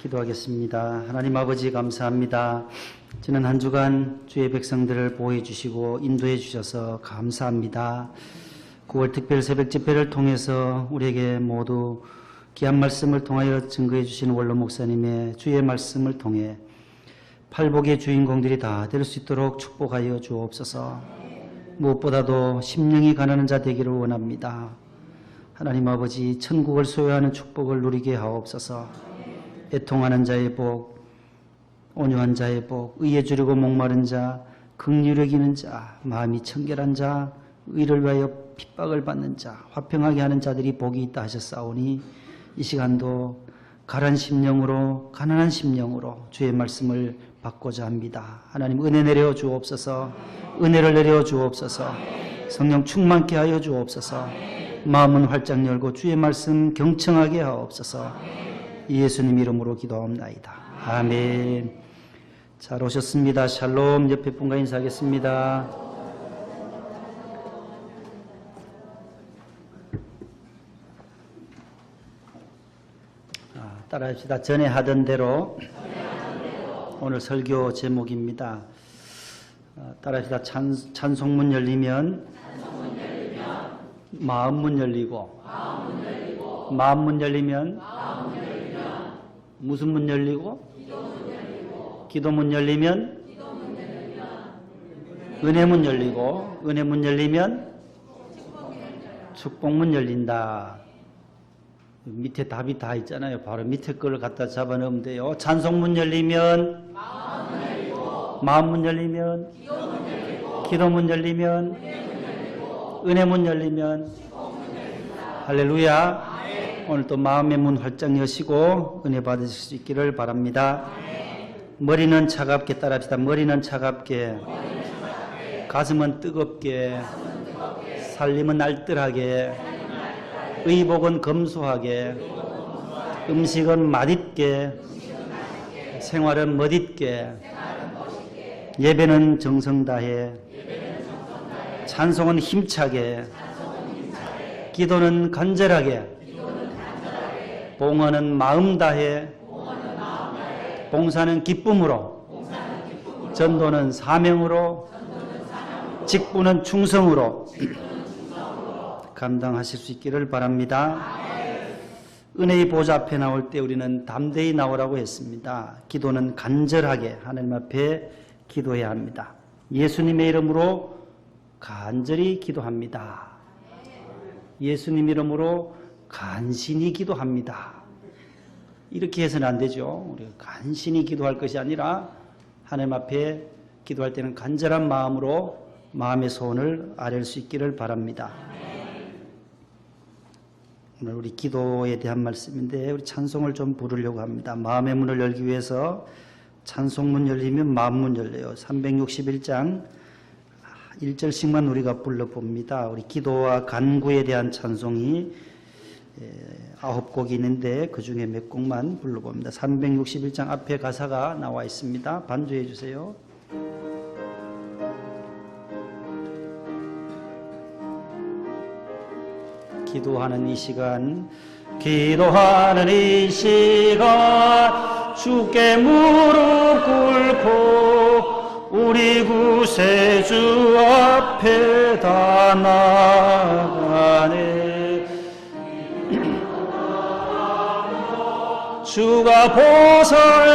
기도하겠습니다. 하나님 아버지 감사합니다. 지난 한 주간 주의 백성들을 보호해 주시고 인도해 주셔서 감사합니다. 9월 특별 새벽 집회를 통해서 우리에게 모두 귀한 말씀을 통하여 증거해 주신 원로 목사님의 주의 말씀을 통해 팔복의 주인공들이 다 될 수 있도록 축복하여 주옵소서. 무엇보다도 심령이 가난한 자 되기를 원합니다. 하나님 아버지 천국을 소유하는 축복을 누리게 하옵소서. 애통하는 자의 복, 온유한 자의 복, 의에 주려고 목마른 자, 긍휼히 여기는 자, 마음이 청결한 자, 의를 위하여 핍박을 받는 자, 화평하게 하는 자들이 복이 있다 하셨사오니 이 시간도 가난한 심령으로 주의 말씀을 받고자 합니다. 하나님 은혜 내려 주옵소서. 은혜를 내려 주옵소서. 성령 충만케 하여 주옵소서. 마음은 활짝 열고 주의 말씀 경청하게 하옵소서. 예수님 이름으로 기도하옵나이다. 아멘. 잘 오셨습니다. 샬롬. 옆에 분과 인사하겠습니다. 따라합시다. 전에 하던 대로 오늘 설교 제목입니다. 따라합시다. 찬송문 열리면 마음문 열리고 마음문 열리면 무슨 문 열리고? 기도문 열리면 은혜문 열리고 은혜문 열리면 축복문 열린다. 밑에 답이 다 있잖아요. 바로 밑에 걸 갖다 잡아 넣으면 돼요. 찬송문 열리면 마음문 열리면 기도문 열리면 은혜문 열리면 할렐루야. 오늘 또 마음의 문 활짝 여시고 은혜 받으실 수 있기를 바랍니다. 머리는 차갑게 따라합시다. 머리는 차갑게, 가슴은 뜨겁게, 살림은 알뜰하게, 의복은 검소하게, 음식은 맛있게, 생활은 멋있게, 예배는 정성 다해, 찬송은 힘차게, 기도는 간절하게, 봉헌은 마음 다해, 봉사는 기쁨으로, 전도는 사명으로, 직분은 충성으로 감당하실 수 있기를 바랍니다. 은혜의 보좌 앞에 나올 때 우리는 담대히 나오라고 했습니다. 기도는 간절하게 하나님 앞에 기도해야 합니다. 예수님의 이름으로 간절히 기도합니다. 예수님 이름으로 간신히 기도합니다. 이렇게 해서는 안 되죠. 우리가 간신히 기도할 것이 아니라 하나님 앞에 기도할 때는 간절한 마음으로 마음의 소원을 아뢰 수 있기를 바랍니다. 오늘 우리 기도에 대한 말씀인데 우리 찬송을 좀 부르려고 합니다. 마음의 문을 열기 위해서 찬송문 열리면 마음문 열려요. 361장 1절씩만 우리가 불러봅니다. 우리 기도와 간구에 대한 찬송이 9곡이 있는데 그 중에 몇 곡만 불러봅니다. 361장 앞에 가사가 나와 있습니다. 반주해 주세요. 기도하는 이 시간 주께 무릎 꿇고 우리 구세주 앞에 다 나가네. 주가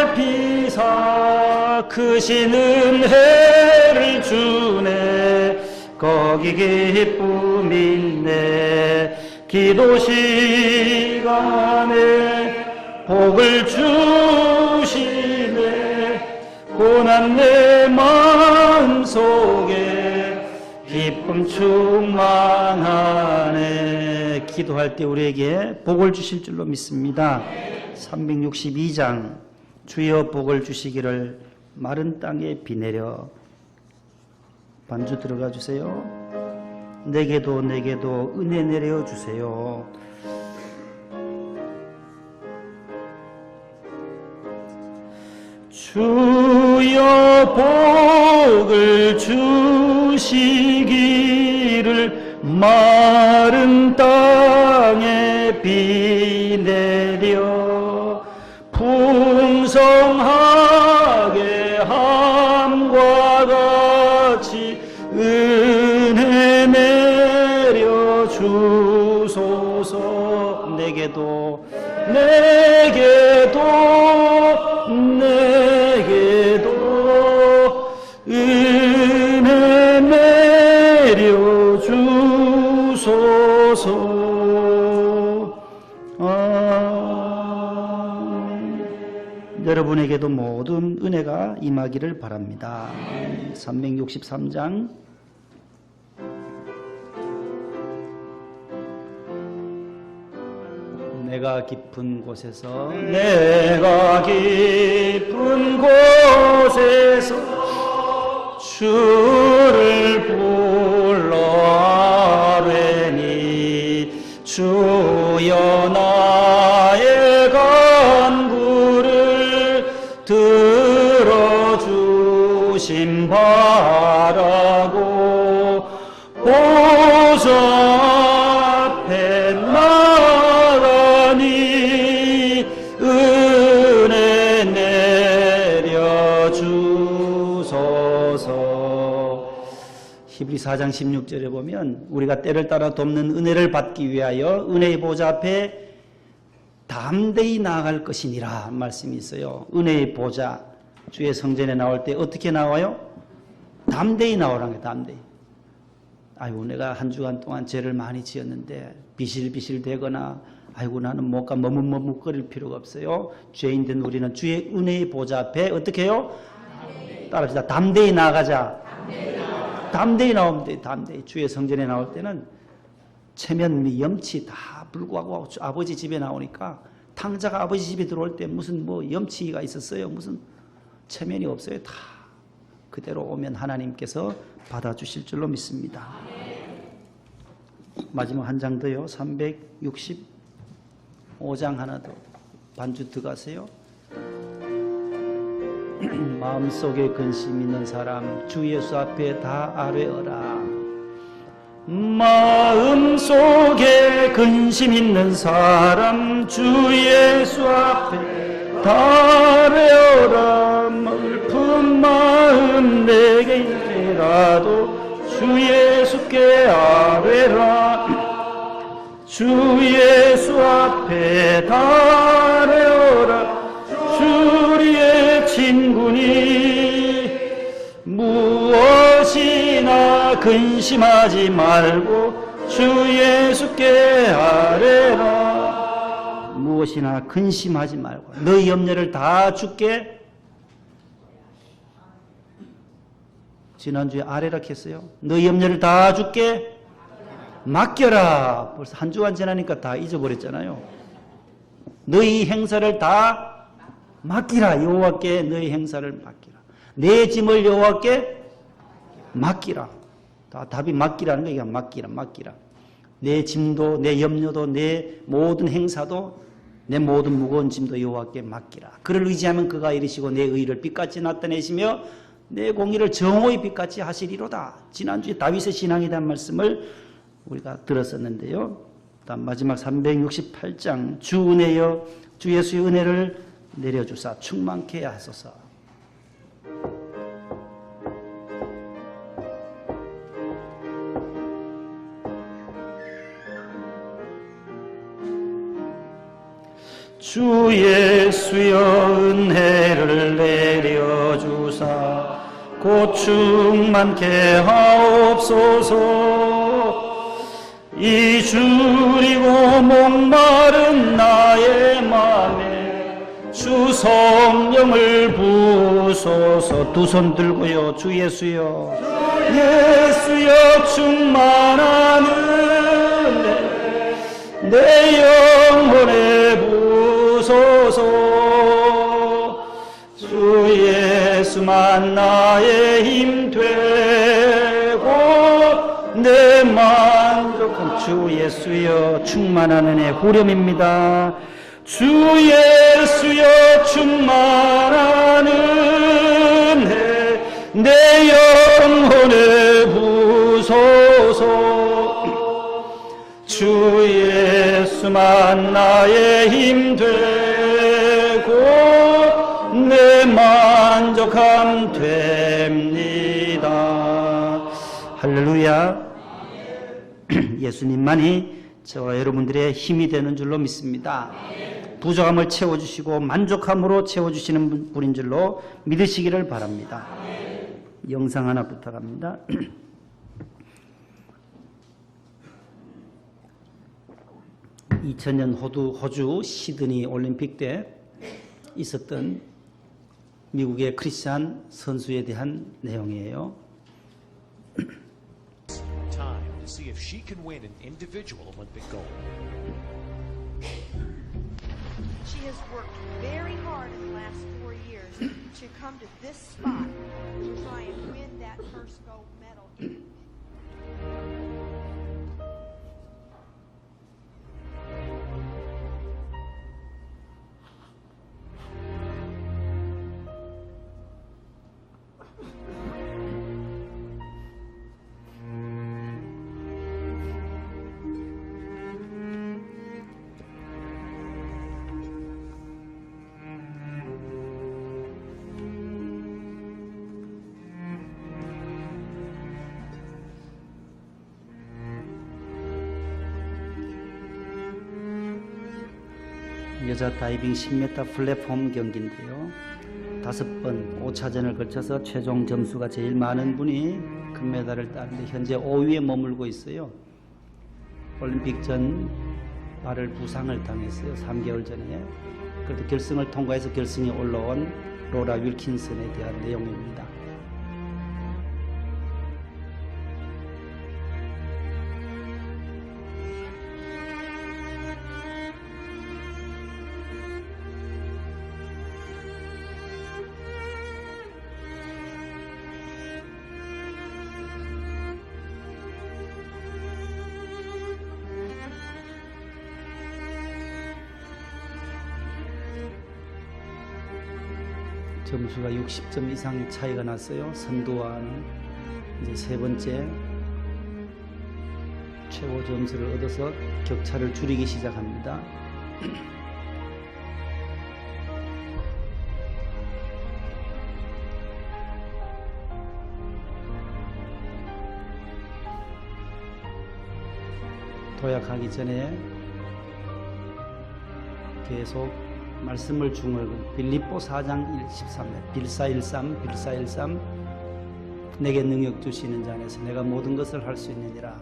보살피사 크신 은혜를 주네. 거기 기쁨 있네. 기도 시간에 복을 주시네. 고난 내 마음속에 기쁨 충만하네. 기도할 때 우리에게 복을 주실 줄로 믿습니다. 362장 주여 복을 주시기를 마른 땅에 비 내려. 반주 들어가 주세요. 내게도 은혜 내려 주세요. 주여 복을 주시기를 마른 땅에 비 내려 품 풍성하게 함과 같이 은혜 내려 주소서. 내게도 은혜 내려 주소서. 여러분에게도 모든 은혜가 임하기를 바랍니다. 363장 내가 깊은 곳에서 주를 불러 아뢰니 주여 나의 간구를 들어주심 바라고 보좌 앞에 나가니 은혜 내려 주소서. 히브리 4장 16절에 보면 우리가 때를 따라 돕는 은혜를 받기 위하여 은혜의 보좌 앞에 담대히 나아갈 것이니라 말씀이 있어요. 은혜의 보좌, 주의 성전에 나올 때 어떻게 나와요? 담대히 나오라는 거예요. 담대히. 아이고 내가 한 주간 동안 죄를 많이 지었는데 비실비실 대거나 아이고 나는 못가 머뭇머뭇거릴 필요가 없어요. 죄인된 우리는 주의 은혜의 보좌 앞에 어떻게 해요? 따라합시다. 담대히 나아가자. 담대히 나오면 돼. 담대히. 주의 성전에 나올 때는 체면, 염치 다 불구하고 아버지 집에 나오니까 탕자가 아버지 집에 들어올 때 무슨 뭐 염치가 있었어요? 무슨 체면이 없어요? 다 그대로 오면 하나님께서 받아주실 줄로 믿습니다. 마지막 한 장 더요. 365장 하나 더. 반주 들어가세요. 마음속에 근심 있는 사람 주 예수 앞에 다 아뢰어라. 마음속에 근심 있는 사람 주 예수 앞에 다 아뢰어라. 슬픈 마음 내게 있더라도 주 예수께 아뢰라. 주 예수 앞에 다 아뢰어라. 주리의 친구니 무엇이나 근심하지 말고 주 예수께 아뢰라. 무엇이나 근심하지 말고 너희 염려를 다 주께. 지난주에 아뢰라 했어요. 너희 염려를 다 주께 맡겨라. 벌써 한 주간 지나니까 다 잊어버렸잖아요. 너희 행사를 다 맡기라. 여호와께 너희 행사를 맡기라. 내 짐을 여호와께 맡기라. 다 답이 맡기라는 거야. 맡기라. 내 짐도 내 염려도 내 모든 행사도 내 모든 무거운 짐도 여호와께 맡기라. 그를 의지하면 그가 이르시고 내 의를 빛같이 나타내시며 내 공의를 정오히 빛같이 하시리로다. 지난주에 다윗의 신앙에 대한 말씀을 우리가 들었었는데요. 다음 마지막 368장 주 은혜여 주 예수의 은혜를 내려주사 충만케 하소서. 주 예수여 은혜를 내려주사 곧 충만케 하옵소서. 이 주리고 목마른 나의 맘에 주 성령을 부소서. 두 손 들고요. 주 예수여 예수여 충만한 은혜 내 영혼에 부소서. 주 예수만 나의 힘 되고 내 만족한 주 예수여 충만한 은혜 후렴입니다. 주 예수여 충만한 은혜 내 영혼에 부소서. 주 예수만 나의 힘 되고 만족함됩니다. 할렐루야. 예수님만이 저와 여러분들의 힘이 되는 줄로 믿습니다. 부족함을 채워주시고 만족함으로 채워주시는 분인 줄로 믿으시기를 바랍니다. 영상 하나 부탁합니다. 2000년 호주 시드니 올림픽 때 있었던 미국의 크리스찬 선수에 대한 내용이에요. Time to see if she can win an individual Olympic gold. She has worked very hard in the last 4 years to come to this spot to try and win that first gold medal. 여자 다이빙 10m 플랫폼 경기인데요. 5번 5차전을 거쳐서 최종 점수가 제일 많은 분이 금메달을 따는데 현재 5위에 머물고 있어요. 올림픽 전 발을 부상을 당했어요. 3개월 전에. 그래도 결승을 통과해서 결승에 올라온 로라 윌킨슨에 대한 내용입니다. 점수가 60점 이상 차이가 났어요. 선두와는 이제 세 번째 최고 점수를 얻어서 격차를 줄이기 시작합니다. 도약하기 전에 계속 말씀을 중얼 빌립보 4장 13절 빌사13 내게 능력 주시는 자 안에서 내가 모든 것을 할 수 있느니라.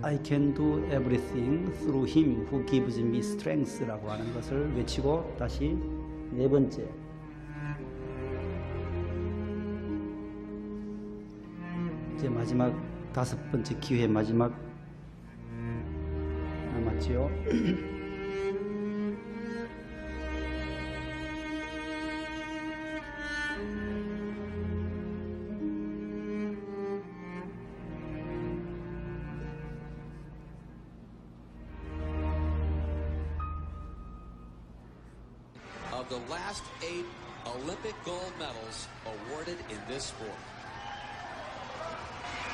I can do everything through him who gives me strength라고 하는 것을 외치고 다시 네 번째 이제 마지막 5번째 기회 마지막 남았지요. Of the last 8 Olympic gold medals awarded in this sport.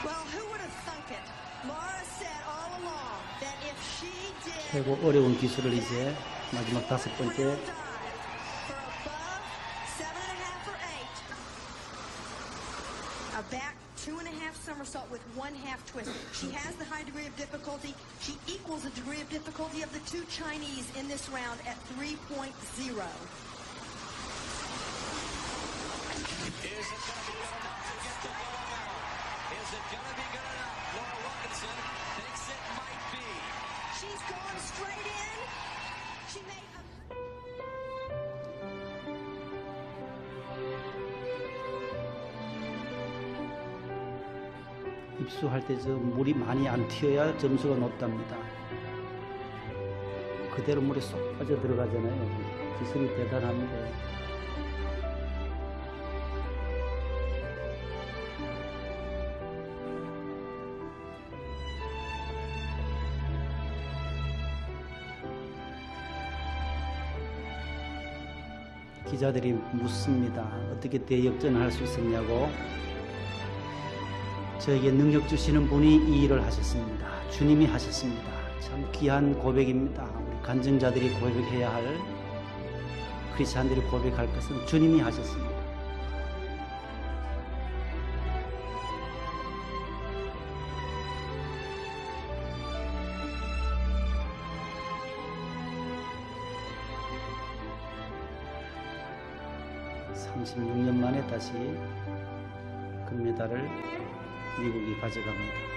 Well, who would have thunk it? Mara said all along that if she did 최고 어려운 기술을 이제 마지막 5번째 for above 7.5 or 8, a back 2.5 somersault with 1/2 twist. She has the high degree of difficulty. She equals the degree of difficulty of the 2 Chinese in this round at 3.0. Is it going to be good enough? Laura Wilkinson thinks it might be. She's gone straight in. She made a 입수할 때 저 물이 많이 안 튀어야 점수가 높답니다. 그대로 물에 쏙 빠져 들어가잖아요. 기술이 대단합니다. 기자들이 묻습니다. 어떻게 대역전할 수 있었냐고. 저에게 능력 주시는 분이 이 일을 하셨습니다. 주님이 하셨습니다. 참 귀한 고백입니다. 우리 간증자들이 고백해야 할, 크리스찬들이 고백할 것은 주님이 하셨습니다. 36년 만에 다시 금메달을 미국이 가져갑니다.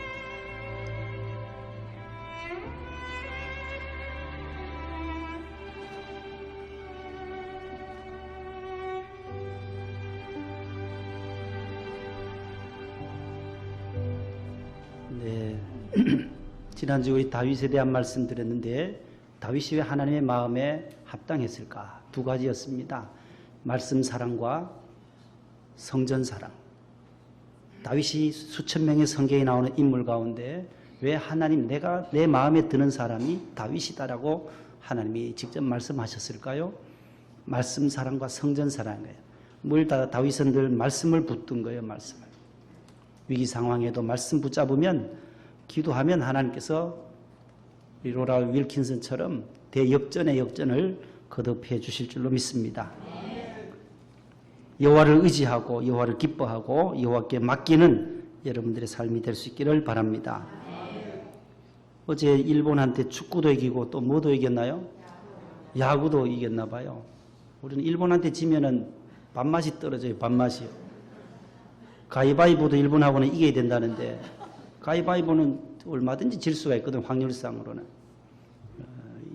네, 지난주 우리 다윗에 대한 말씀 드렸는데 다윗이 왜 하나님의 마음에 합당했을까? 두 가지였습니다. 말씀 사랑과 성전 사랑. 다윗이 수천 명의 성경에 나오는 인물 가운데 왜 하나님 내가 내 마음에 드는 사람이 다윗이다라고 하나님이 직접 말씀하셨을까요? 말씀 사랑과 성전 사랑이에요. 뭘 다윗은 늘 말씀을 붙든 거예요. 말씀을. 위기 상황에도 말씀 붙잡으면 기도하면 하나님께서 로랄 윌킨슨처럼 대역전의 역전을 거듭해 주실 줄로 믿습니다. 여호와를 의지하고 여호와를 기뻐하고 여호와께 맡기는 여러분들의 삶이 될 수 있기를 바랍니다. 어제 일본한테 축구도 이기고 또 뭐도 이겼나요? 야구도 이겼나 봐요. 우리는 일본한테 지면은 밥맛이 떨어져요. 밥맛이요. 가위바위보도 일본하고는 이겨야 된다는데 가위바위보는 얼마든지 질 수가 있거든. 확률상으로는.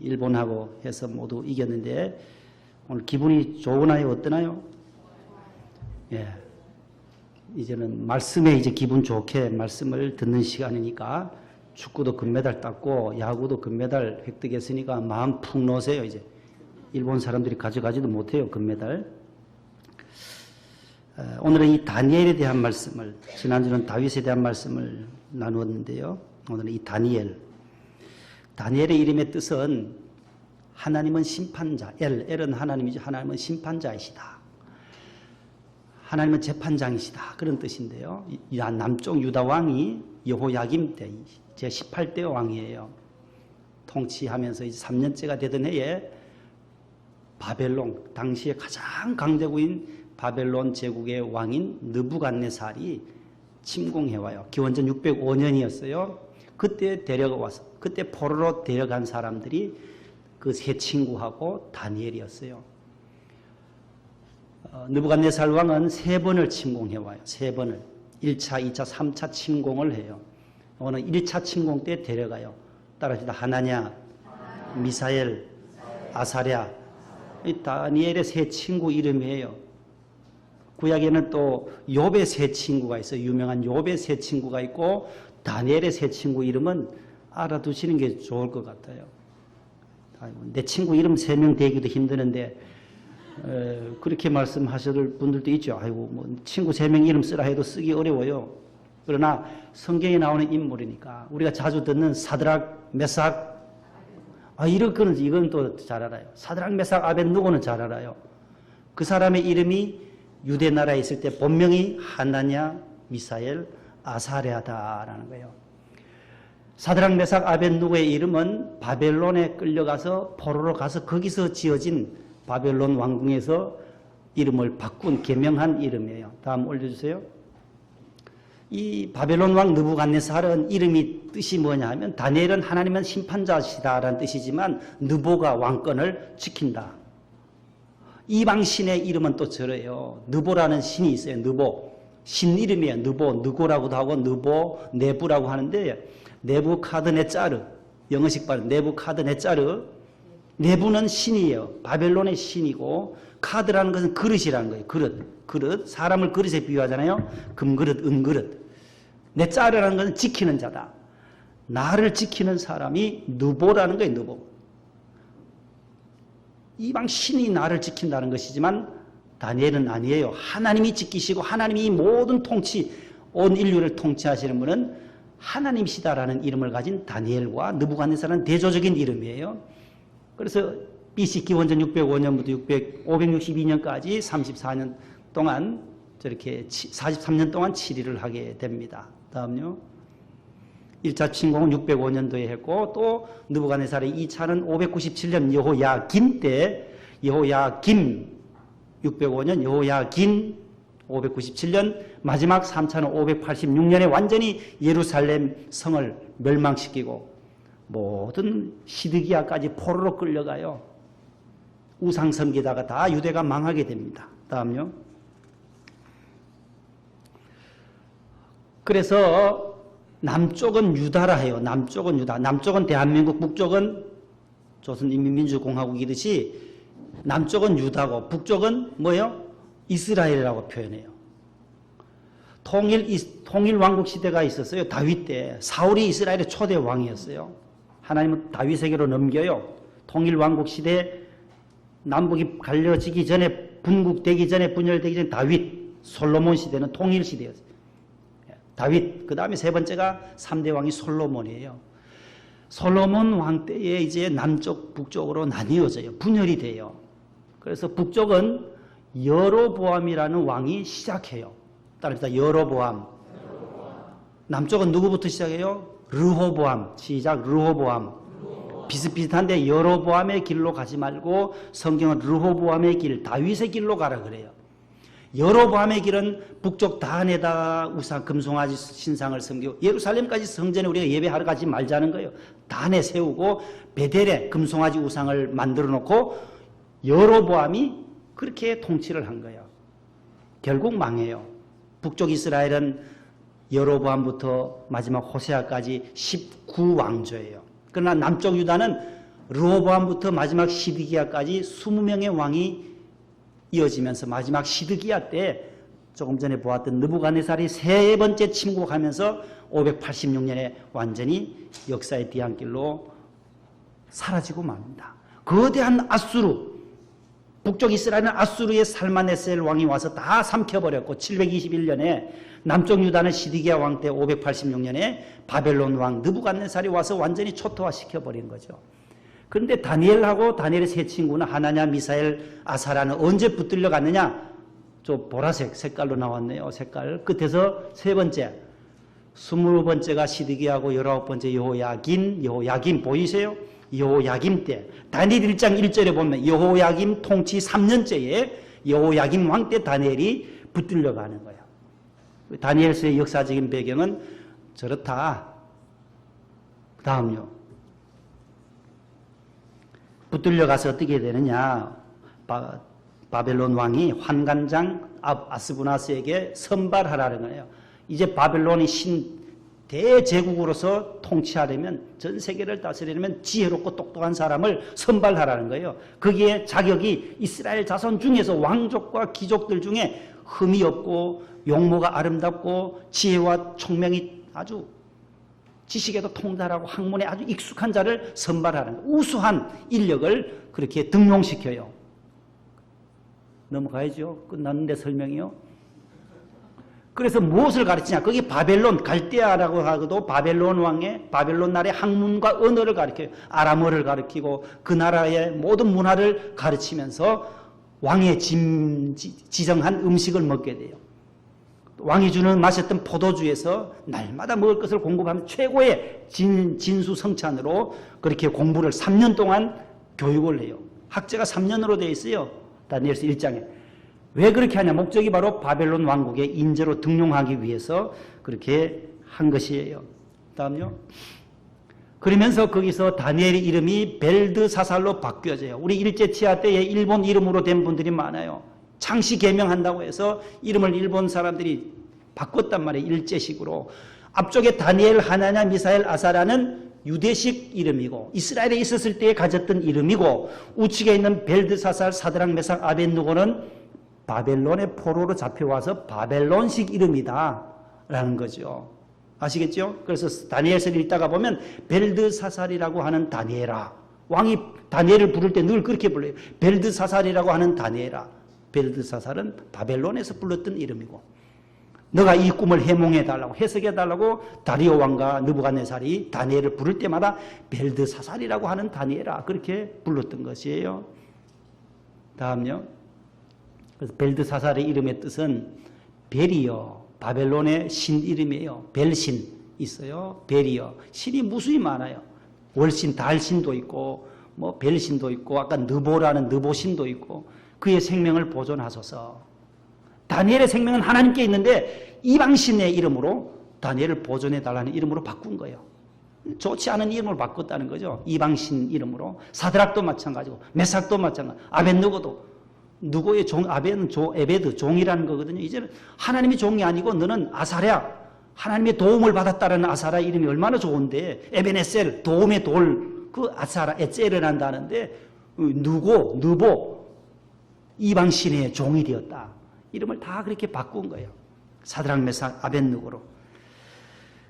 일본하고 해서 모두 이겼는데 오늘 기분이 좋으나요? 어떠나요? 예. 이제는 말씀에 이제 기분 좋게 말씀을 듣는 시간이니까 축구도 금메달 땄고 야구도 금메달 획득했으니까 마음 푹 놓으세요. 이제 일본 사람들이 가져가지도 못해요. 금메달. 오늘은 이 다니엘에 대한 말씀을, 지난주는 다윗에 대한 말씀을 나누었는데요. 오늘은 이 다니엘. 다니엘의 이름의 뜻은 하나님은 심판자, 엘은 하나님이죠. 하나님은 심판자이시다. 하나님은 재판장이시다. 그런 뜻인데요. 남쪽 유다 왕이 여호야김 때 제18대 왕이에요. 통치하면서 이제 3년째가 되던 해에 바벨론, 당시에 가장 강대국인 바벨론 제국의 왕인 느부갓네살이 침공해와요. 기원전 605년이었어요. 그때 데려와서, 그때 포로로 데려간 사람들이 그 세 친구하고 다니엘이었어요. 느부갓네살 왕은 3번을 침공해와요. 3번을. 1차, 2차, 3차 침공을 해요. 오늘 1차 침공 때 데려가요. 따라합시다. 하나냐, 미사엘, 아사랴. 이 다니엘의 세 친구 이름이에요. 구약에는 또 욥의 세 친구가 있어요. 유명한 욥의 세 친구가 있고 다니엘의 세 친구 이름은 알아두시는 게 좋을 것 같아요. 내 친구 이름 3명 대기도 힘드는데 그렇게 말씀하실 분들도 있죠. 아이고 뭐 친구 3명 이름 쓰라 해도 쓰기 어려워요. 그러나 성경에 나오는 인물이니까 우리가 자주 듣는 사드락, 메삭, 이건 또 잘 알아요. 사드락, 메삭, 아벳느고는 잘 알아요. 그 사람의 이름이 유대 나라에 있을 때 본명이 하나냐, 미사엘, 아사랴다라는 거예요. 사드락, 메삭, 아벳느고의 이름은 바벨론에 끌려가서 포로로 가서 거기서 지어진 바벨론 왕궁에서 이름을 바꾼 개명한 이름이에요. 다음 올려주세요. 이 바벨론 왕 느부갓네살은 이름이 뜻이 뭐냐 하면 다니엘은 하나님은 심판자시다라는 뜻이지만 느보가 왕권을 지킨다. 이방 신의 이름은 또 저래요. 느보라는 신이 있어요. 느보. 신 이름이에요. 느고라고도 하고 느보, 네부라고 하는데 네부카드네짜르, 영어식 발음 네부카드네짜르. 네부는 신이에요. 바벨론의 신이고 카드라는 것은 그릇이라는 거예요. 그릇. 사람을 그릇에 비유하잖아요. 금그릇, 은그릇. 네짜르라는 것은 지키는 자다. 나를 지키는 사람이 느보라는 거예요. 느보. 이방 신이 나를 지킨다는 것이지만 다니엘은 아니에요. 하나님이 지키시고 하나님이 모든 통치, 온 인류를 통치하시는 분은 하나님이시다라는 이름을 가진 다니엘과 느부갓네살은 대조적인 이름이에요. 그래서 BC 기원전 605년부터 562년까지 34년 동안 저렇게 43년 동안 치리를 하게 됩니다. 다음요. 1차 침공은 605년도에 했고 또 느부갓네살의 2차는 597년 여호야긴 때 여호야김 605년 여호야긴 597년 마지막 3차는 586년에 완전히 예루살렘 성을 멸망시키고 모든 시드기야까지 포로로 끌려가요. 우상 섬기다가 다 유대가 망하게 됩니다. 다음요. 그래서 남쪽은 유다라 해요. 남쪽은 유다. 남쪽은 대한민국, 북쪽은 조선인민민주공화국이듯이 남쪽은 유다고 북쪽은 뭐예요? 이스라엘이라고 표현해요. 통일 왕국 시대가 있었어요. 다윗 때. 사울이 이스라엘의 초대 왕이었어요. 하나님은 다윗에게로 넘겨요. 통일 왕국 시대 남북이 갈려지기 전에 분국되기 전에 분열되기 전에 다윗, 솔로몬 시대는 통일 시대였어요. 다윗, 그 다음에 세 번째가 3대 왕이 솔로몬이에요. 솔로몬 왕 때에 이제 남쪽, 북쪽으로 나뉘어져요. 분열이 돼요. 그래서 북쪽은 여로보암이라는 왕이 시작해요. 따라합시다. 여로보암. 남쪽은 누구부터 시작해요? 르호보암. 시작. 르호보암. 비슷비슷한데 여로보암의 길로 가지 말고 성경은 르호보암의 길, 다윗의 길로 가라 그래요. 여로보암의 길은 북쪽 단에다가 우상 금송아지 신상을 섬기고 예루살렘까지 성전에 우리가 예배하러 가지 말자는 거예요. 단에 세우고 베델에 금송아지 우상을 만들어 놓고 여로보암이 그렇게 통치를 한 거예요. 결국 망해요. 북쪽 이스라엘은 여로보암부터 마지막 호세아까지 19왕조예요. 그러나 남쪽 유다는 르호보암부터 마지막 시드기야까지 20명의 왕이 이어지면서 마지막 시드기야 때 조금 전에 보았던 느부갓네살이 세 번째 침공하면서 586년에 완전히 역사의 뒤안길로 사라지고 맙니다. 거대한 아수르, 북쪽 이스라엘은 아수르의 살마네셀 왕이 와서 다 삼켜버렸고 721년에 남쪽 유다는 시드기야 왕 때 586년에 바벨론 왕 느부갓네살이 와서 완전히 초토화시켜버린 거죠. 그런데 다니엘하고 다니엘의 세 친구는 하나냐, 미사엘, 아사라는 언제 붙들려 갔느냐? 저 보라색 색깔로 나왔네요. 색깔. 끝에서 세 번째, 20번째가 시드기야고 19번째 여호야김 보이세요? 여호야김 때 다니엘 1장 1절에 보면 여호야김 통치 3년째에 여호야김 왕 때 다니엘이 붙들려 가는 거예요. 다니엘서의 역사적인 배경은 저렇다. 다음요. 붙들려 가서 어떻게 되느냐. 바벨론 왕이 환관장 아스부나스에게 선발하라는 거예요. 이제 바벨론이 대제국으로서 통치하려면 전 세계를 다스리려면 지혜롭고 똑똑한 사람을 선발하라는 거예요. 거기에 자격이 이스라엘 자손 중에서 왕족과 귀족들 중에 흠이 없고 용모가 아름답고 지혜와 총명이 아주 지식에도 통달하고 학문에 아주 익숙한 자를 선발하는 거예요. 우수한 인력을 그렇게 등용시켜요. 넘어가야죠. 끝났는데 설명이요. 그래서 무엇을 가르치냐? 거기 바벨론, 갈대아라고 하고도 바벨론 왕의 바벨론 나라의 학문과 언어를 가르쳐요. 아람어를 가르치고 그 나라의 모든 문화를 가르치면서 왕의 지정한 음식을 먹게 돼요. 왕이 주는 마셨던 포도주에서 날마다 먹을 것을 공급하면 최고의 진수성찬으로 그렇게 공부를 3년 동안 교육을 해요. 학제가 3년으로 되어 있어요. 다니엘서 1장에. 왜 그렇게 하냐? 목적이 바로 바벨론 왕국의 인재로 등용하기 위해서 그렇게 한 것이에요. 다음요. 그러면서 거기서 다니엘의 이름이 벨드사살로 바뀌어져요. 우리 일제치하 때에 일본 이름으로 된 분들이 많아요. 창씨 개명한다고 해서 이름을 일본 사람들이 바꿨단 말이에요. 일제식으로. 앞쪽에 다니엘, 하나냐, 미사엘, 아사라는 유대식 이름이고 이스라엘에 있었을 때에 가졌던 이름이고 우측에 있는 벨드사살, 사드락, 메삭, 아벳느고는 바벨론의 포로로 잡혀와서 바벨론식 이름이다 라는 거죠. 아시겠죠? 그래서 다니엘서를 읽다가 보면 벨드사살이라고 하는 다니엘아. 왕이 다니엘을 부를 때 늘 그렇게 불러요. 벨드사살이라고 하는 다니엘아. 벨드사살은 바벨론에서 불렀던 이름이고 너가 이 꿈을 해몽해달라고 해석해달라고 다리오 왕과 느부갓네살이 다니엘을 부를 때마다 벨드사살이라고 하는 다니엘아 그렇게 불렀던 것이에요. 다음요. 그래서 벨드사살의 이름의 뜻은 벨이요. 바벨론의 신 이름이에요. 벨신 있어요. 벨이요. 신이 무수히 많아요. 월신, 달신도 있고 뭐 벨신도 있고 아까 느보라는 느보신도 있고 그의 생명을 보존하소서. 다니엘의 생명은 하나님께 있는데 이방신의 이름으로 다니엘을 보존해달라는 이름으로 바꾼 거예요. 좋지 않은 이름을 바꿨다는 거죠. 이방신 이름으로. 사드락도 마찬가지고 메삭도 마찬가지고 아벳느고도. 누구의 종, 에베드, 종이라는 거거든요. 이제는 하나님이 종이 아니고 너는 아사랴, 하나님의 도움을 받았다는 아사라 이름이 얼마나 좋은데, 에베네셀, 도움의 돌, 그 아사라, 에셀을 한다는데, 느보, 이방신의 종이 되었다. 이름을 다 그렇게 바꾼 거예요. 사드락, 메삭, 아벳느고로.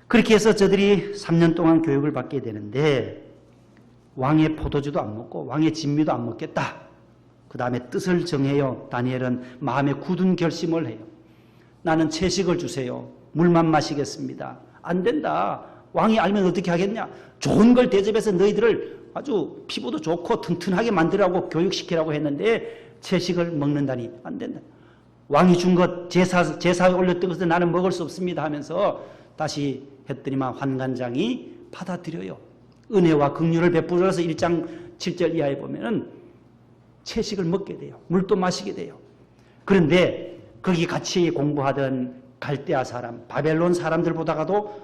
그렇게 해서 저들이 3년 동안 교육을 받게 되는데, 왕의 포도주도 안 먹고 왕의 진미도 안 먹겠다. 그 다음에 뜻을 정해요. 다니엘은 마음에 굳은 결심을 해요. 나는 채식을 주세요. 물만 마시겠습니다. 안 된다. 왕이 알면 어떻게 하겠냐. 좋은 걸 대접해서 너희들을 아주 피부도 좋고 튼튼하게 만들라고 교육시키라고 했는데 채식을 먹는다니 안 된다. 왕이 준 것 제사에 올렸던 것을 나는 먹을 수 없습니다 하면서 다시 했더니만 환관장이 받아들여요. 은혜와 긍휼을 베풀어서 1장 7절 이하에 보면은 채식을 먹게 돼요. 물도 마시게 돼요. 그런데 거기 같이 공부하던 갈대아 사람, 바벨론 사람들보다가도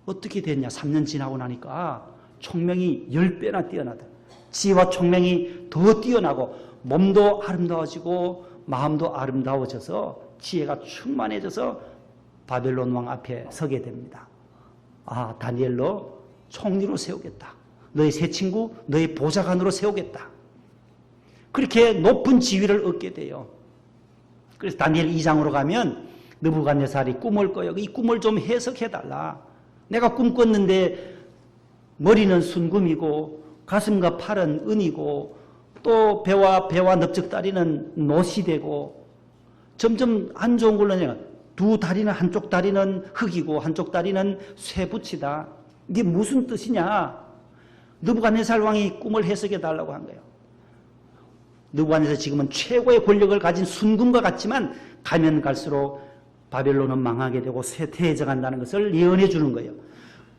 어떻게 됐냐. 3년 지나고 나니까 총명이 10배나 뛰어나다. 지혜와 총명이 더 뛰어나고 몸도 아름다워지고 마음도 아름다워져서 지혜가 충만해져서 바벨론 왕 앞에 서게 됩니다. 아, 다니엘로 총리로 세우겠다. 너의 새 친구, 너의 보좌관으로 세우겠다. 그렇게 높은 지위를 얻게 돼요. 그래서 다니엘 2장으로 가면 느부갓네살이 꿈을 꿔요. 이 꿈을 좀 해석해달라. 내가 꿈 꿨는데 머리는 순금이고 가슴과 팔은 은이고 또 배와 넓적다리는 노시 되고 점점 안 좋은 걸로 두 다리는 한쪽 다리는 흙이고 한쪽 다리는 쇠붙이다. 이게 무슨 뜻이냐? 느부갓네살 왕이 꿈을 해석해 달라고 한 거예요. 느부갓네살 지금은 최고의 권력을 가진 순금과 같지만 가면 갈수록 바벨론은 망하게 되고 쇠퇴해져간다는 것을 예언해 주는 거예요.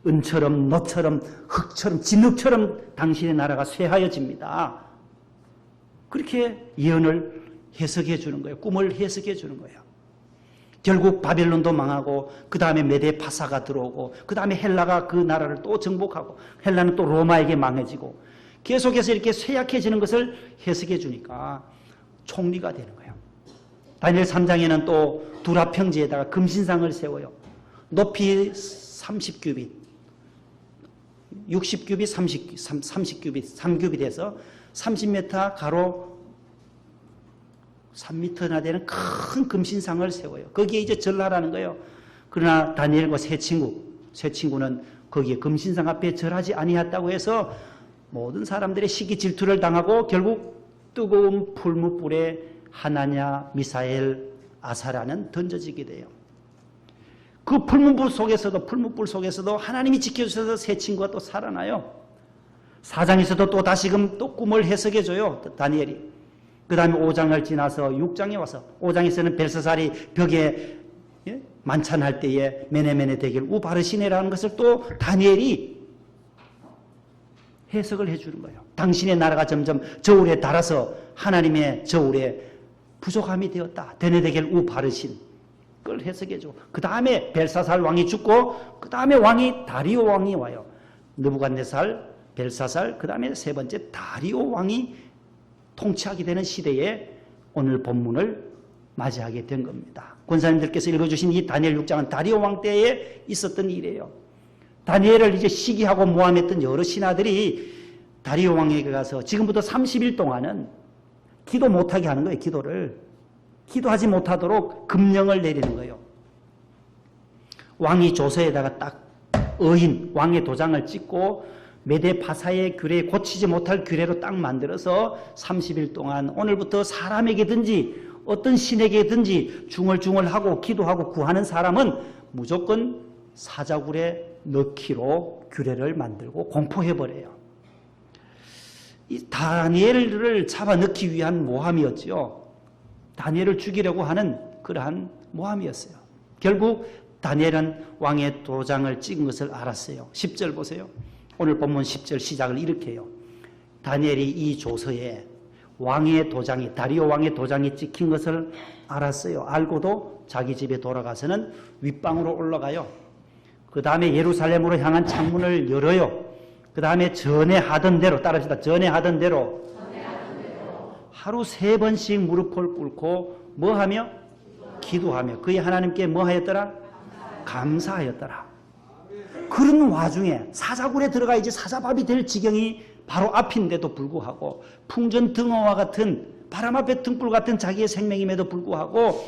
은처럼 너처럼 흙처럼 진흙처럼 당신의 나라가 쇠하여집니다. 그렇게 예언을 해석해 주는 거예요. 꿈을 해석해 주는 거예요. 결국 바벨론도 망하고 그 다음에 메데 파사가 들어오고 그 다음에 헬라가 그 나라를 또 정복하고 헬라는 또 로마에게 망해지고 계속해서 이렇게 쇠약해지는 것을 해석해 주니까 총리가 되는 거예요. 다니엘 3장에는 또 두라 평지에다가 금신상을 세워요. 높이 30규빗, 60규빗, 30규빗, 3규빗 해서 30m 가로 3m나 되는 큰 금신상을 세워요. 거기에 이제 절하라는 거예요. 그러나 다니엘과 세 친구는 거기에 금신상 앞에 절하지 아니했다고 해서 모든 사람들의 시기 질투를 당하고 결국 뜨거운 풀무불에 하나냐, 미사엘, 아사라는 던져지게 돼요. 그 풀무불 속에서도 하나님이 지켜주셔서 세 친구가 또 살아나요. 4장에서도 또 다시금 또 꿈을 해석해줘요. 다니엘이. 그 다음에 5장을 지나서 6장에 와서 5장에서는 벨사살이 벽에 만찬할 때에 메네메네 대결 우바르시네라는 것을 또 다니엘이 해석을 해주는 거예요. 당신의 나라가 점점 저울에 달아서 하나님의 저울에 부족함이 되었다. 데네데겔 우바르신 그걸 해석해주고 그 다음에 벨사살 왕이 죽고 그 다음에 왕이 다리오 왕이 와요. 느부갓네살, 벨사살 그 다음에 세 번째 다리오 왕이 통치하게 되는 시대에 오늘 본문을 맞이하게 된 겁니다. 권사님들께서 읽어주신 이 다니엘 6장은 다리오 왕 때에 있었던 일이에요. 다니엘을 이제 시기하고 모함했던 여러 신하들이 다리오 왕에게 가서 지금부터 30일 동안은 기도 못하게 하는 거예요. 기도하지 못하도록 금령을 내리는 거예요. 왕이 조서에다가 딱 왕의 도장을 찍고 메데 파사의 규례에 고치지 못할 규례로 딱 만들어서 30일 동안 오늘부터 사람에게든지 어떤 신에게든지 중얼중얼하고 기도하고 구하는 사람은 무조건 사자굴에 넣기로 규례를 만들고 공포해버려요. 이 다니엘을 잡아넣기 위한 모함이었죠. 다니엘을 죽이려고 하는 그러한 모함이었어요. 결국 다니엘은 왕의 도장을 찍은 것을 알았어요. 10절 보세요. 오늘 본문 10절 시작을 이렇게 해요. 다니엘이 이 조서에 왕의 도장이 다리오 왕의 도장이 찍힌 것을 알았어요. 알고도 자기 집에 돌아가서는 윗방으로 올라가요. 그 다음에 예루살렘으로 향한 창문을 열어요. 그 다음에 전에 하던 대로 따라합시다. 전에 하던 대로 하루 3번씩 무릎을 꿇고 뭐하며? 기도하며. 그의 하나님께 뭐 하였더라? 감사하였더라. 그런 와중에 사자굴에 들어가야지 사자밥이 될 지경이 바로 앞인데도 불구하고 풍전등어와 같은 바람 앞에 등불 같은 자기의 생명임에도 불구하고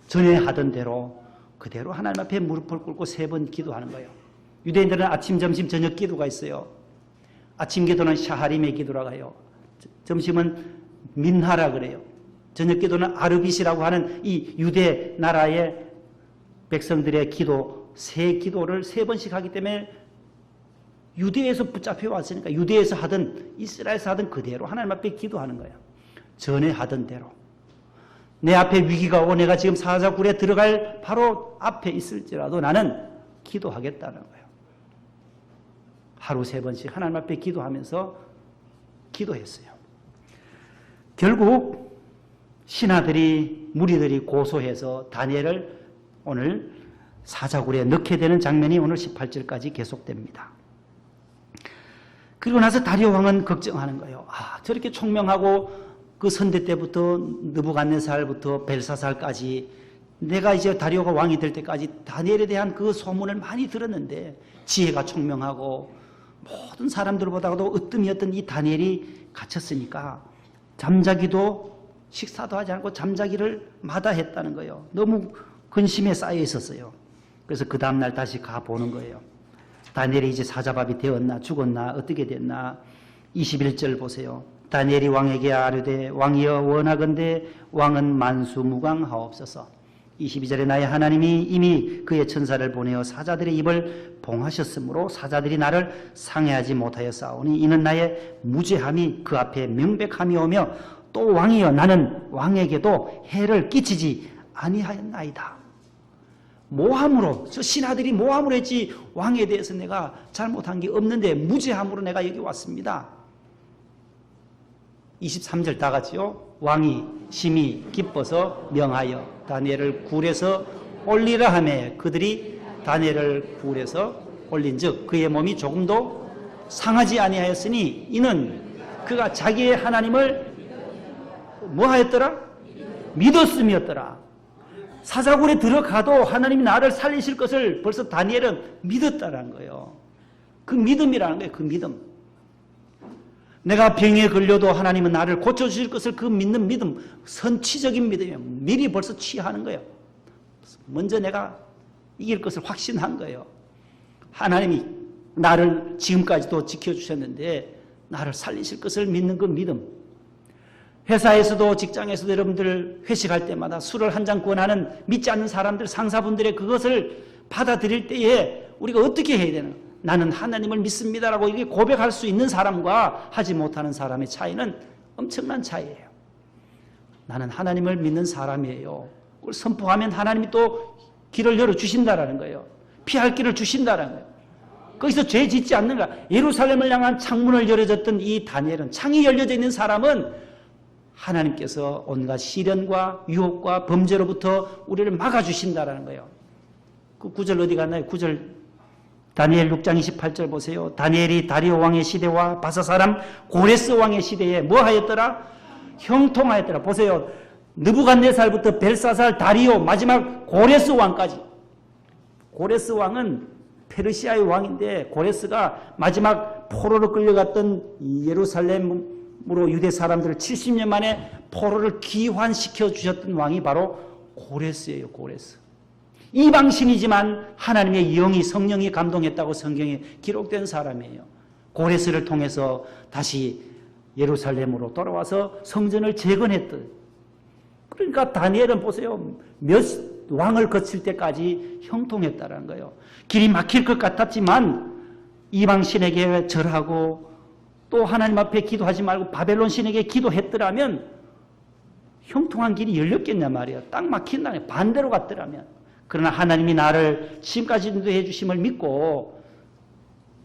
전에 하던 대로 그대로 하나님 앞에 무릎을 꿇고 3번 기도하는 거예요. 유대인들은 아침, 점심, 저녁 기도가 있어요. 아침 기도는 샤하림의 기도라고 해요. 점심은 민하라 그래요. 저녁 기도는 아르빗이라고 하는 이 유대 나라의 백성들의 기도, 3기도를 3번씩 하기 때문에 유대에서 붙잡혀 왔으니까 유대에서 하든 이스라엘에서 하든 그대로 하나님 앞에 기도하는 거예요. 전에 하던 대로. 내 앞에 위기가 오고 내가 지금 사자굴에 들어갈 바로 앞에 있을지라도 나는 기도하겠다는 거예요. 하루 3번씩 하나님 앞에 기도하면서 기도했어요. 결국 신하들이 무리들이 고소해서 다니엘을 오늘 사자굴에 넣게 되는 장면이 오늘 18절까지 계속됩니다. 그리고 나서 다리오 왕은 걱정하는 거예요. 저렇게 총명하고 그 선대 때부터 느부갓네살부터 벨사살까지 내가 이제 다리오가 왕이 될 때까지 다니엘에 대한 그 소문을 많이 들었는데 지혜가 총명하고 모든 사람들보다도 으뜸이었던 이 다니엘이 갇혔으니까 잠자기도 식사도 하지 않고 잠자기를 마다했다는 거예요. 너무 근심에 쌓여 있었어요. 그래서 그 다음날 다시 가보는 거예요. 다니엘이 이제 사자밥이 되었나 죽었나 어떻게 됐나. 21절 보세요. 다니엘이 왕에게 아뢰되 왕이여 원하건대 왕은 만수무강하옵소서. 22절에 나의 하나님이 이미 그의 천사를 보내어 사자들의 입을 봉하셨으므로 사자들이 나를 상해하지 못하여 싸우니 이는 나의 무죄함이 그 앞에 명백함이 오며 또 왕이여 나는 왕에게도 해를 끼치지 아니하였나이다. 모함으로 저 신하들이 모함으로 했지 왕에 대해서 내가 잘못한 게 없는데 무죄함으로 내가 여기 왔습니다. 23절 다 같이요. 왕이 심히 기뻐서 명하여 다니엘을 굴에서 올리라 하매 그들이 다니엘을 굴에서 올린즉 그의 몸이 조금도 상하지 아니하였으니 이는 그가 자기의 하나님을 뭐하였더라? 믿었음이었더라. 사자굴에 들어가도 하나님이 나를 살리실 것을 벌써 다니엘은 믿었다는 거예요. 그 믿음이라는 거예요. 그 믿음. 내가 병에 걸려도 하나님은 나를 고쳐주실 것을 그 믿는 믿음, 선취적인 믿음이에요. 미리 벌써 취하는 거예요. 먼저 내가 이길 것을 확신한 거예요. 하나님이 나를 지금까지도 지켜주셨는데 나를 살리실 것을 믿는 그 믿음. 회사에서도 직장에서도 여러분들 회식할 때마다 술을 한 잔 권하는 믿지 않는 사람들, 상사분들의 그것을 받아들일 때에 우리가 어떻게 해야 되나? 나는 하나님을 믿습니다라고 이렇게 고백할 수 있는 사람과 하지 못하는 사람의 차이는 엄청난 차이예요. 나는 하나님을 믿는 사람이에요. 그걸 선포하면 하나님이 또 길을 열어주신다라는 거예요. 피할 길을 주신다라는 거예요. 거기서 죄 짓지 않는 거야. 예루살렘을 향한 창문을 열어줬던 이 다니엘은, 창이 열려져 있는 사람은 하나님께서 온갖 시련과 유혹과 범죄로부터 우리를 막아주신다라는 거예요. 그 9절 어디 갔나요? 9절 다니엘 6장 28절 보세요. 다니엘이 다리오 왕의 시대와 바사 사람 고레스 왕의 시대에 뭐 하였더라? 형통하였더라. 보세요. 느부갓네살부터 벨사살, 다리오, 마지막 고레스 왕까지. 고레스 왕은 페르시아의 왕인데 고레스가 마지막 포로로 끌려갔던 예루살렘으로 유대 사람들을 70년 만에 포로를 귀환시켜 주셨던 왕이 바로 고레스예요. 고레스. 이방신이지만 하나님의 영이 성령이 감동했다고 성경에 기록된 사람이에요. 고레스를 통해서 다시 예루살렘으로 돌아와서 성전을 재건했던. 그러니까 다니엘은 보세요. 몇 왕을 거칠 때까지 형통했다는 거예요. 길이 막힐 것 같았지만 이방신에게 절하고 또 하나님 앞에 기도하지 말고 바벨론 신에게 기도했더라면 형통한 길이 열렸겠냐 말이에요. 딱 막힌다네. 반대로 갔더라면. 그러나 하나님이 나를 지금까지 인도해 주심을 믿고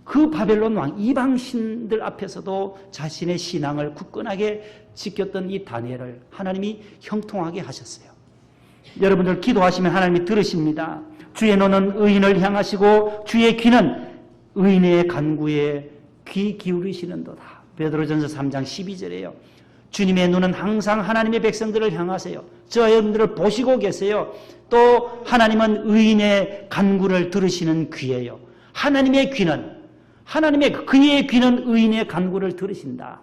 그 바벨론 왕 이방신들 앞에서도 자신의 신앙을 굳건하게 지켰던 이 다니엘을 하나님이 형통하게 하셨어요. 여러분들 기도하시면 하나님이 들으십니다. 주의 눈은 의인을 향하시고 주의 귀는 의인의 간구에 귀 기울이시는도다. 베드로전서 3장 12절이에요. 주님의 눈은 항상 하나님의 백성들을 향하세요. 저 여러분들을 보시고 계세요. 또 하나님은 의인의 간구를 들으시는 귀예요. 하나님의 귀는, 그의 귀는 의인의 간구를 들으신다.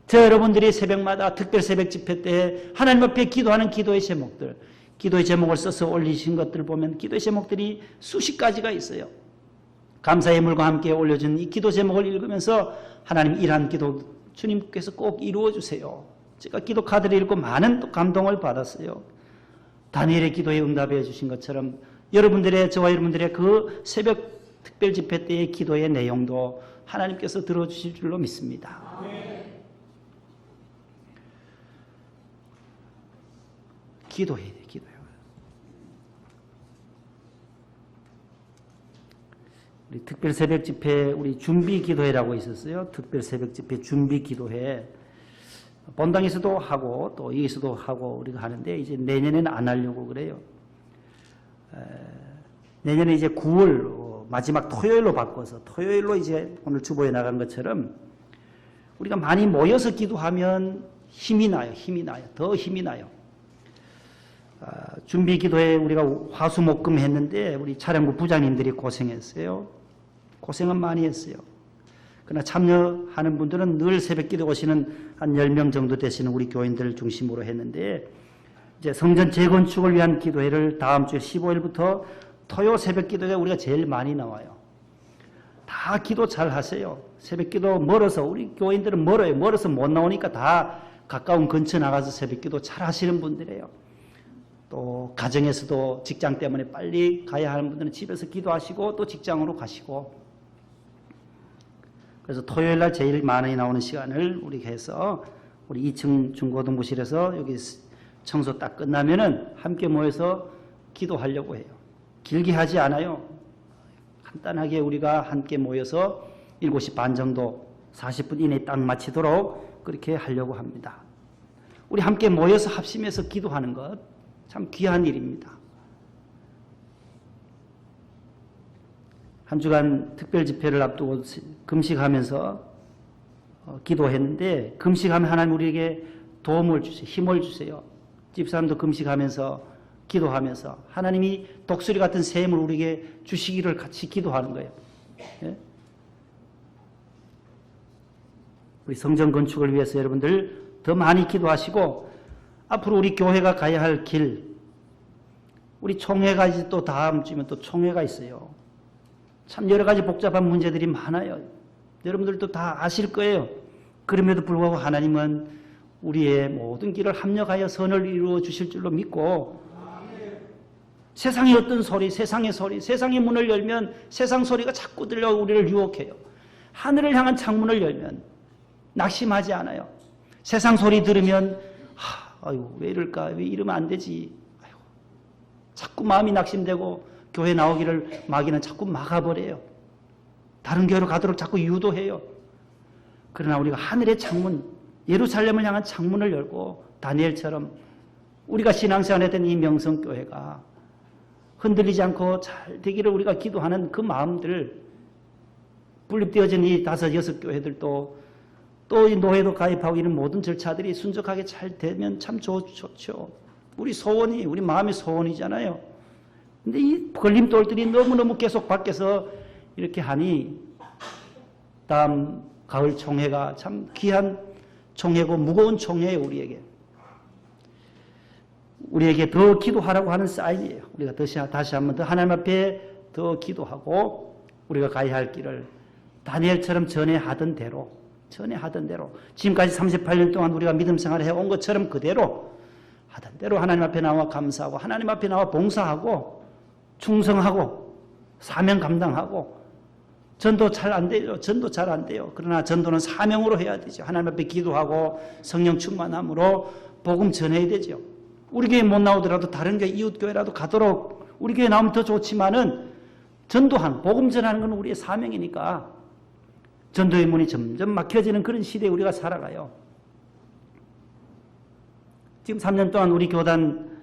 저 여러분들이 새벽마다 특별 새벽 집회 때 하나님 앞에 기도하는 기도의 제목을 써서 올리신 것들을 보면 기도의 제목들이 수십 가지가 있어요. 감사의 물과 함께 올려준 이 기도 제목을 읽으면서 하나님 이러한 기도 주님께서 꼭 이루어 주세요. 제가 기도 카드를 읽고 많은 또 감동을 받았어요. 다니엘의 기도에 응답해 주신 것처럼 저와 여러분들의 그 새벽 특별 집회 때의 기도의 내용도 하나님께서 들어주실 줄로 믿습니다. 기도해야 돼요. 우리 특별 새벽 집회 우리 준비 기도회라고 있었어요. 특별 새벽 집회 준비 기도회. 본당에서도 하고 또 여기서도 하고 우리가 하는데 이제 내년에는 안 하려고 그래요. 내년에 이제 9월 마지막 토요일로 바꿔서 토요일로 이제 오늘 주보에 나간 것처럼 우리가 많이 모여서 기도하면 힘이 나요. 더 힘이 나요. 준비 기도회 우리가 화수목금 했는데 우리 차량부 부장님들이 고생했어요. 고생은 많이 했어요. 그러나 참여하는 분들은 늘 새벽 기도 오시는 한 10명 정도 되시는 우리 교인들을 중심으로 했는데 이제 성전 재건축을 위한 기도회를 다음 주 15일부터 토요 새벽 기도회 우리가 제일 많이 나와요. 다 기도 잘 하세요. 새벽 기도 멀어서 우리 교인들은 멀어서 못 나오니까 다 가까운 근처 나가서 새벽 기도 잘 하시는 분들이에요. 또 가정에서도 직장 때문에 빨리 가야 하는 분들은 집에서 기도하시고 또 직장으로 가시고 그래서 토요일 날 제일 많이 나오는 시간을 우리가 해서 우리 2층 중고등부실에서 여기 청소 딱 끝나면은 함께 모여서 기도하려고 해요. 길게 하지 않아요. 간단하게 우리가 함께 모여서 7시 반 정도 40분 이내에 딱 마치도록 그렇게 하려고 합니다. 우리 함께 모여서 합심해서 기도하는 것 참 귀한 일입니다. 한 주간 특별 집회를 앞두고 금식하면서 기도했는데 금식하면 하나님 우리에게 도움을 주세요. 힘을 주세요. 집사람도 금식하면서 기도하면서 하나님이 독수리 같은 샘을 우리에게 주시기를 같이 기도하는 거예요. 예? 우리 성전 건축을 위해서 여러분들 더 많이 기도하시고 앞으로 우리 교회가 가야 할 길, 우리 총회가 이제 또 다음 주면 또 총회가 있어요. 참 여러 가지 복잡한 문제들이 많아요. 여러분들도 다 아실 거예요. 그럼에도 불구하고 하나님은 우리의 모든 길을 합력하여 선을 이루어 주실 줄로 믿고 세상의 어떤 소리, 세상의 문을 열면 세상 소리가 자꾸 들려 우리를 유혹해요. 하늘을 향한 창문을 열면 낙심하지 않아요. 세상 소리 들으면 아유 왜 이럴까? 왜 이러면 안 되지? 아유, 자꾸 마음이 낙심되고 교회 나오기를 마귀는 자꾸 막아버려요. 다른 교회로 가도록 자꾸 유도해요. 그러나 우리가 하늘의 창문, 예루살렘을 향한 창문을 열고 다니엘처럼 우리가 신앙생활 했던 이 명성교회가 흔들리지 않고 잘 되기를 우리가 기도하는 그 마음들, 분립되어진 이 5, 6교회들도 또 이 노예도 가입하고 이런 모든 절차들이 순적하게 잘 되면 참 좋죠. 우리 소원이, 우리 마음의 소원이잖아요. 근데 이 걸림돌들이 너무너무 계속 밖에서 이렇게 하니 다음 가을 총회가 참 귀한 총회고 무거운 총회예요, 우리에게 더 기도하라고 하는 사인이에요. 우리가 다시 한번 더 하나님 앞에 더 기도하고 우리가 가야 할 길을 다니엘처럼 전에 하던 대로 지금까지 38년 동안 우리가 믿음 생활을 해온 것처럼 그대로 하던 대로 하나님 앞에 나와 감사하고 하나님 앞에 나와 봉사하고 충성하고 사명 감당하고 전도 잘 안 돼요. 그러나 전도는 사명으로 해야 되죠. 하나님 앞에 기도하고 성령 충만함으로 복음 전해야 되죠. 우리 교회 못 나오더라도 다른 교회 이웃교회라도 가도록 우리 교회 나오면 더 좋지만은 전도하는 복음 전하는 건 우리의 사명이니까 전도의 문이 점점 막혀지는 그런 시대에 우리가 살아가요. 지금 3년 동안 우리 교단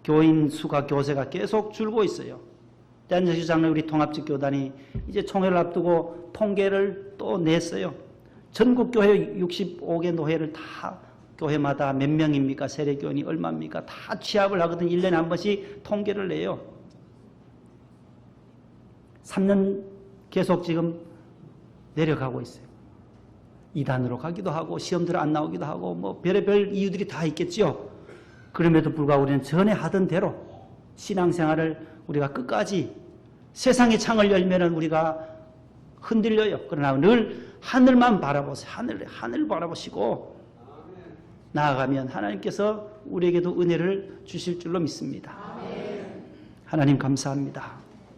교인 수가 교세가 계속 줄고 있어요. 대한제주 장로 우리 통합직 교단이 이제 총회를 앞두고 통계를 또 냈어요. 전국 교회 65개 노회를 다 교회마다 몇 명입니까? 세례교인이 얼마입니까? 다 취합을 하거든. 1년에 한 번씩 통계를 내요. 3년 계속 지금 내려가고 있어요. 2단으로 가기도 하고 시험들 안 나오기도 하고 뭐 별의별 이유들이 다 있겠죠. 그럼에도 불구하고 우리는 전에 하던 대로 신앙생활을 우리가 끝까지 세상의 창을 열면은 우리가 흔들려요. 그러나 늘 하늘만 바라보세요. 하늘 바라보시고 나아가면 하나님께서 우리에게도 은혜를 주실 줄로 믿습니다. 하나님 감사합니다.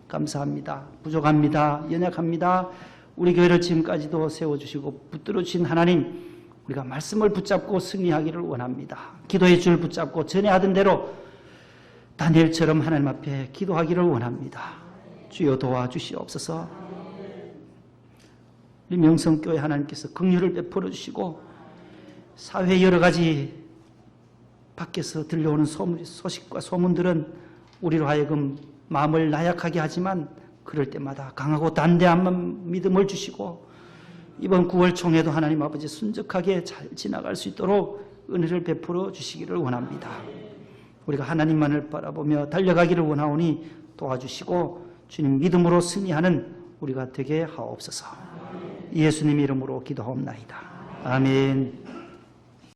감사합니다. 부족합니다. 연약합니다. 우리 교회를 지금까지도 세워주시고 붙들어 주신 하나님, 우리가 말씀을 붙잡고 승리하기를 원합니다. 기도의 줄 붙잡고 전에 하던 대로 다니엘처럼 하나님 앞에 기도하기를 원합니다. 주여 도와주시옵소서. 우리 명성교회 하나님께서 긍휼을 베풀어 주시고 사회 여러 가지 밖에서 들려오는 소식과 소문들은 우리로 하여금 마음을 나약하게 하지만 그럴 때마다 강하고 단대한 믿음을 주시고 이번 9월 총회도 하나님 아버지 순적하게 잘 지나갈 수 있도록 은혜를 베풀어 주시기를 원합니다. 우리가 하나님만을 바라보며 달려가기를 원하오니 도와주시고 주님 믿음으로 승리하는 우리가 되게 하옵소서. 예수님 이름으로 기도하옵나이다. 아멘.